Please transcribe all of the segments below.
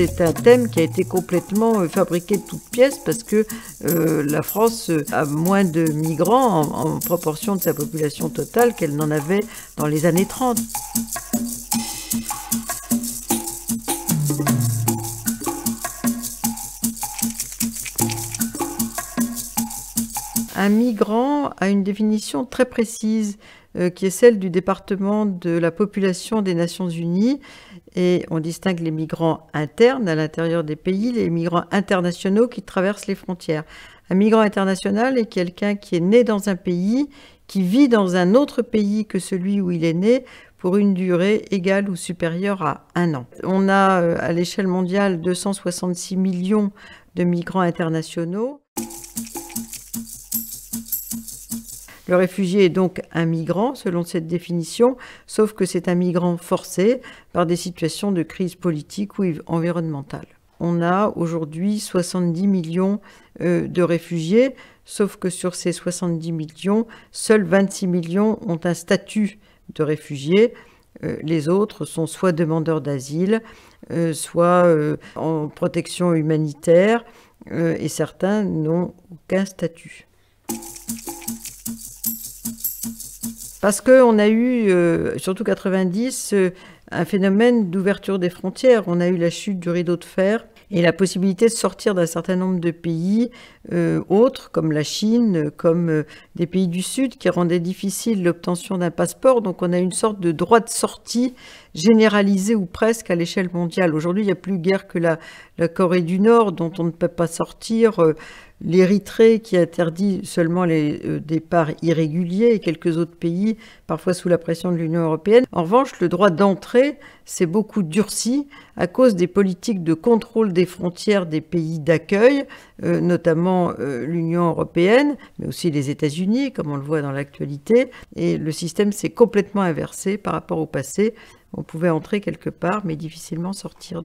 c'est un thème qui a été complètement fabriqué de toutes pièces parce que la France a moins de migrants en proportion de sa population totale qu'elle n'en avait dans les années 30. Un migrant a une définition très précise qui est celle du département de la population des Nations Unies. Et on distingue les migrants internes à l'intérieur des pays, les migrants internationaux qui traversent les frontières. Un migrant international est quelqu'un qui est né dans un pays, qui vit dans un autre pays que celui où il est né pour une durée égale ou supérieure à 1 an. On a à l'échelle mondiale 266 millions de migrants internationaux. Le réfugié est donc un migrant, selon cette définition, sauf que c'est un migrant forcé par des situations de crise politique ou environnementale. On a aujourd'hui 70 millions de réfugiés, sauf que sur ces 70 millions, seuls 26 millions ont un statut de réfugié. Les autres sont soit demandeurs d'asile, soit en protection humanitaire, et certains n'ont aucun statut. Parce qu'on a eu, surtout 90, un phénomène d'ouverture des frontières. On a eu la chute du rideau de fer et la possibilité de sortir d'un certain nombre de pays autres, comme la Chine, comme des pays du Sud, qui rendaient difficile l'obtention d'un passeport. Donc on a une sorte de droit de sortie généralisé ou presque à l'échelle mondiale. Aujourd'hui, il n'y a plus guère que la Corée du Nord, dont on ne peut pas sortir. L'Érythrée qui interdit seulement les départs irréguliers et quelques autres pays, parfois sous la pression de l'Union européenne. En revanche, le droit d'entrée s'est beaucoup durci à cause des politiques de contrôle des frontières des pays d'accueil, notamment l'Union européenne, mais aussi les États-Unis, comme on le voit dans l'actualité. Et le système s'est complètement inversé par rapport au passé. On pouvait entrer quelque part, mais difficilement sortir.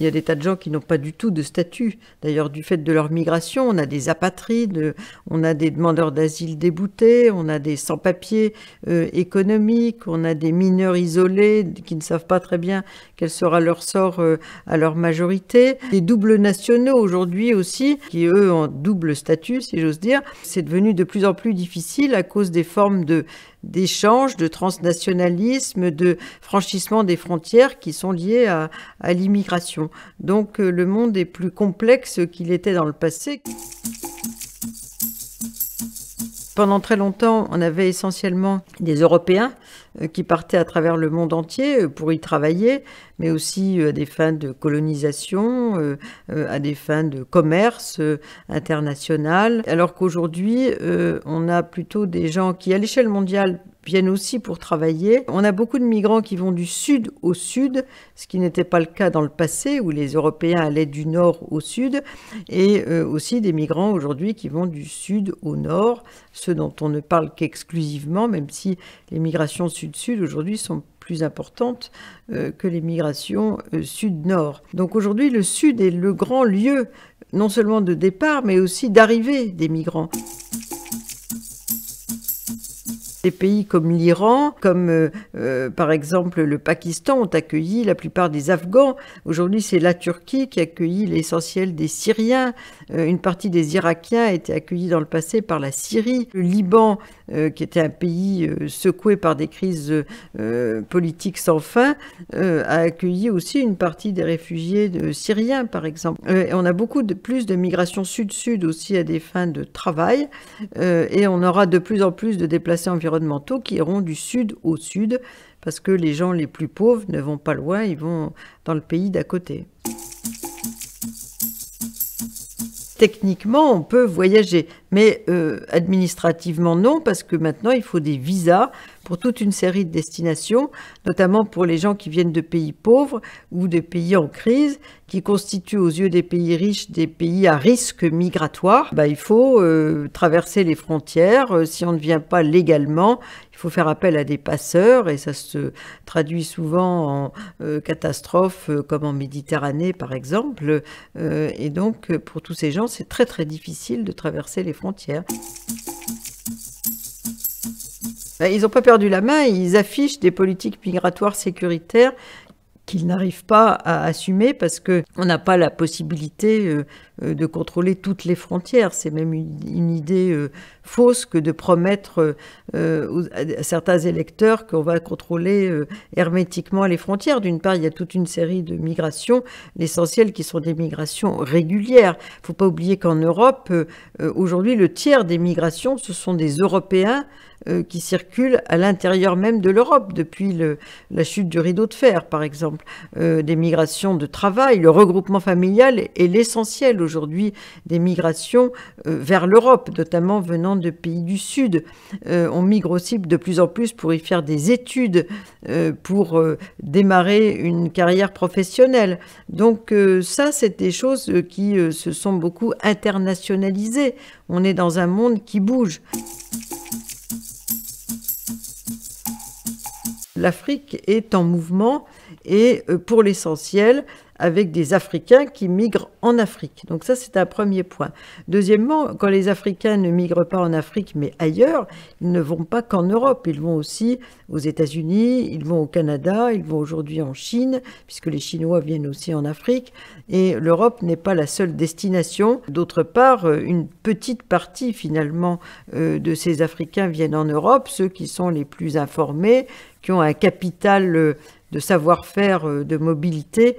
Il y a des tas de gens qui n'ont pas du tout de statut. D'ailleurs, du fait de leur migration, on a des apatrides, on a des demandeurs d'asile déboutés, on a des sans-papiers économiques, on a des mineurs isolés qui ne savent pas très bien quel sera leur sort à leur majorité. Des doubles nationaux aujourd'hui aussi, qui eux ont double statut, si j'ose dire. C'est devenu de plus en plus difficile à cause des formes d'échanges, de transnationalisme, de franchissement des frontières qui sont liées à l'immigration. Donc le monde est plus complexe qu'il était dans le passé. Pendant très longtemps, on avait essentiellement des Européens qui partaient à travers le monde entier pour y travailler, mais aussi à des fins de colonisation, à des fins de commerce international. Alors qu'aujourd'hui, on a plutôt des gens qui, à l'échelle mondiale, viennent aussi pour travailler. On a beaucoup de migrants qui vont du sud au sud, ce qui n'était pas le cas dans le passé, où les Européens allaient du nord au sud, et aussi des migrants aujourd'hui qui vont du sud au nord, ceux dont on ne parle qu'exclusivement, même si les migrations sud-sud aujourd'hui sont plus importantes que les migrations sud-nord. Donc aujourd'hui, le sud est le grand lieu, non seulement de départ, mais aussi d'arrivée des migrants. Des pays comme l'Iran, comme par exemple le Pakistan ont accueilli la plupart des Afghans. Aujourd'hui, c'est la Turquie qui a accueilli l'essentiel des Syriens. Une partie des Irakiens a été accueillie dans le passé par la Syrie. Le Liban, qui était un pays secoué par des crises politiques sans fin, a accueilli aussi une partie des réfugiés syriens, par exemple. On a beaucoup plus de migration sud-sud aussi à des fins de travail. Et on aura de plus en plus de déplacés environnementaux qui iront du sud au sud, parce que les gens les plus pauvres ne vont pas loin, ils vont dans le pays d'à côté. Techniquement, on peut voyager, mais administrativement non, parce que maintenant il faut des visas pour toute une série de destinations, notamment pour les gens qui viennent de pays pauvres ou de pays en crise, qui constituent aux yeux des pays riches des pays à risque migratoire. Il faut traverser les frontières. Si on ne vient pas légalement, il faut faire appel à des passeurs, et ça se traduit souvent en catastrophes comme en Méditerranée par exemple. Et donc pour tous ces gens, c'est très très difficile de traverser les frontières. Ils n'ont pas perdu la main, ils affichent des politiques migratoires sécuritaires qu'ils n'arrivent pas à assumer parce qu'on n'a pas la possibilité de contrôler toutes les frontières. C'est même une idée fausse que de promettre à certains électeurs qu'on va contrôler hermétiquement les frontières. D'une part, il y a toute une série de migrations, l'essentiel qui sont des migrations régulières. Il ne faut pas oublier qu'en Europe, aujourd'hui, le tiers des migrations, ce sont des Européens qui circulent à l'intérieur même de l'Europe, depuis la chute du rideau de fer, par exemple. Des migrations de travail, le regroupement familial est l'essentiel aujourd'hui des migrations vers l'Europe, notamment venant de pays du Sud. On migre aussi de plus en plus pour y faire des études, pour démarrer une carrière professionnelle. Donc ça, c'est des choses qui se sont beaucoup internationalisées. On est dans un monde qui bouge. L'Afrique est en mouvement et pour l'essentiel avec des Africains qui migrent en Afrique. Donc ça, c'est un premier point. Deuxièmement, quand les Africains ne migrent pas en Afrique mais ailleurs, ils ne vont pas qu'en Europe. Ils vont aussi aux États-Unis, ils vont au Canada, ils vont aujourd'hui en Chine, puisque les Chinois viennent aussi en Afrique. Et l'Europe n'est pas la seule destination. D'autre part, une petite partie finalement de ces Africains viennent en Europe, ceux qui sont les plus informés, qui ont un capital de savoir-faire, de mobilité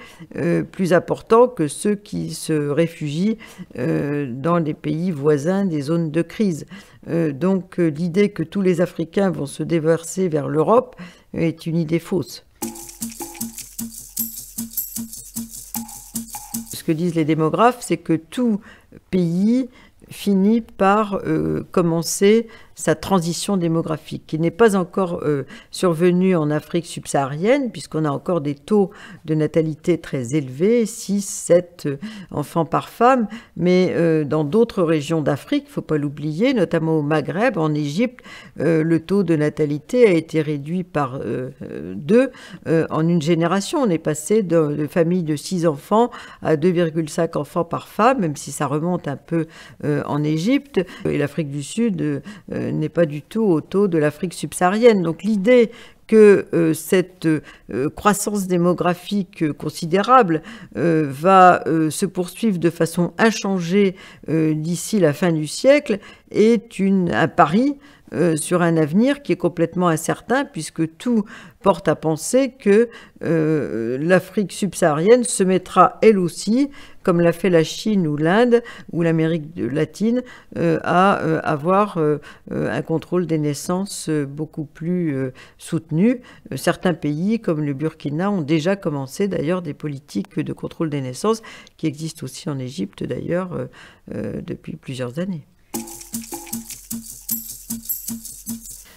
plus important que ceux qui se réfugient dans les pays voisins des zones de crise. Donc l'idée que tous les Africains vont se déverser vers l'Europe est une idée fausse. Ce que disent les démographes, c'est que tout pays finit par commencer sa transition démographique, qui n'est pas encore survenue en Afrique subsaharienne, puisqu'on a encore des taux de natalité très élevés, 6, 7 enfants par femme, mais dans d'autres régions d'Afrique, il ne faut pas l'oublier, notamment au Maghreb, en Égypte, le taux de natalité a été réduit par 2 en une génération. On est passé de familles de 6 enfants à 2,5 enfants par femme, même si ça remonte un peu en Égypte, et l'Afrique du Sud n'est pas du tout au taux de l'Afrique subsaharienne. Donc l'idée que cette croissance démographique considérable va se poursuivre de façon inchangée d'ici la fin du siècle est un pari sur un avenir qui est complètement incertain, puisque tout porte à penser que l'Afrique subsaharienne se mettra elle aussi, comme l'a fait la Chine ou l'Inde ou l'Amérique latine, à avoir un contrôle des naissances beaucoup plus soutenu. Certains pays, comme le Burkina, ont déjà commencé d'ailleurs des politiques de contrôle des naissances, qui existent aussi en Égypte d'ailleurs depuis plusieurs années.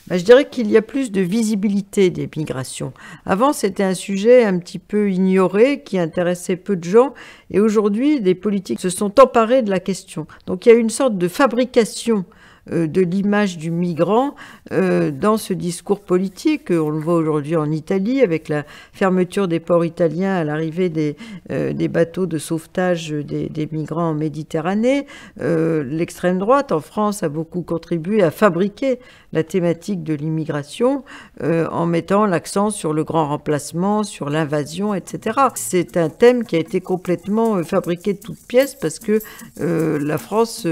Je dirais qu'il y a plus de visibilité des migrations. Avant, c'était un sujet un petit peu ignoré, qui intéressait peu de gens, et aujourd'hui, des politiques se sont emparés de la question. Donc il y a une sorte de fabrication de l'image du migrant dans ce discours politique. On le voit aujourd'hui en Italie, avec la fermeture des ports italiens à l'arrivée des bateaux de sauvetage des migrants en Méditerranée. L'extrême droite en France a beaucoup contribué à fabriquer la thématique de l'immigration en mettant l'accent sur le grand remplacement, sur l'invasion, etc. C'est un thème qui a été complètement fabriqué de toutes pièces parce que la France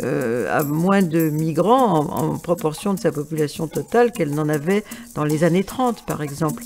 a moins de migrants en proportion de sa population totale qu'elle n'en avait dans les années 30, par exemple.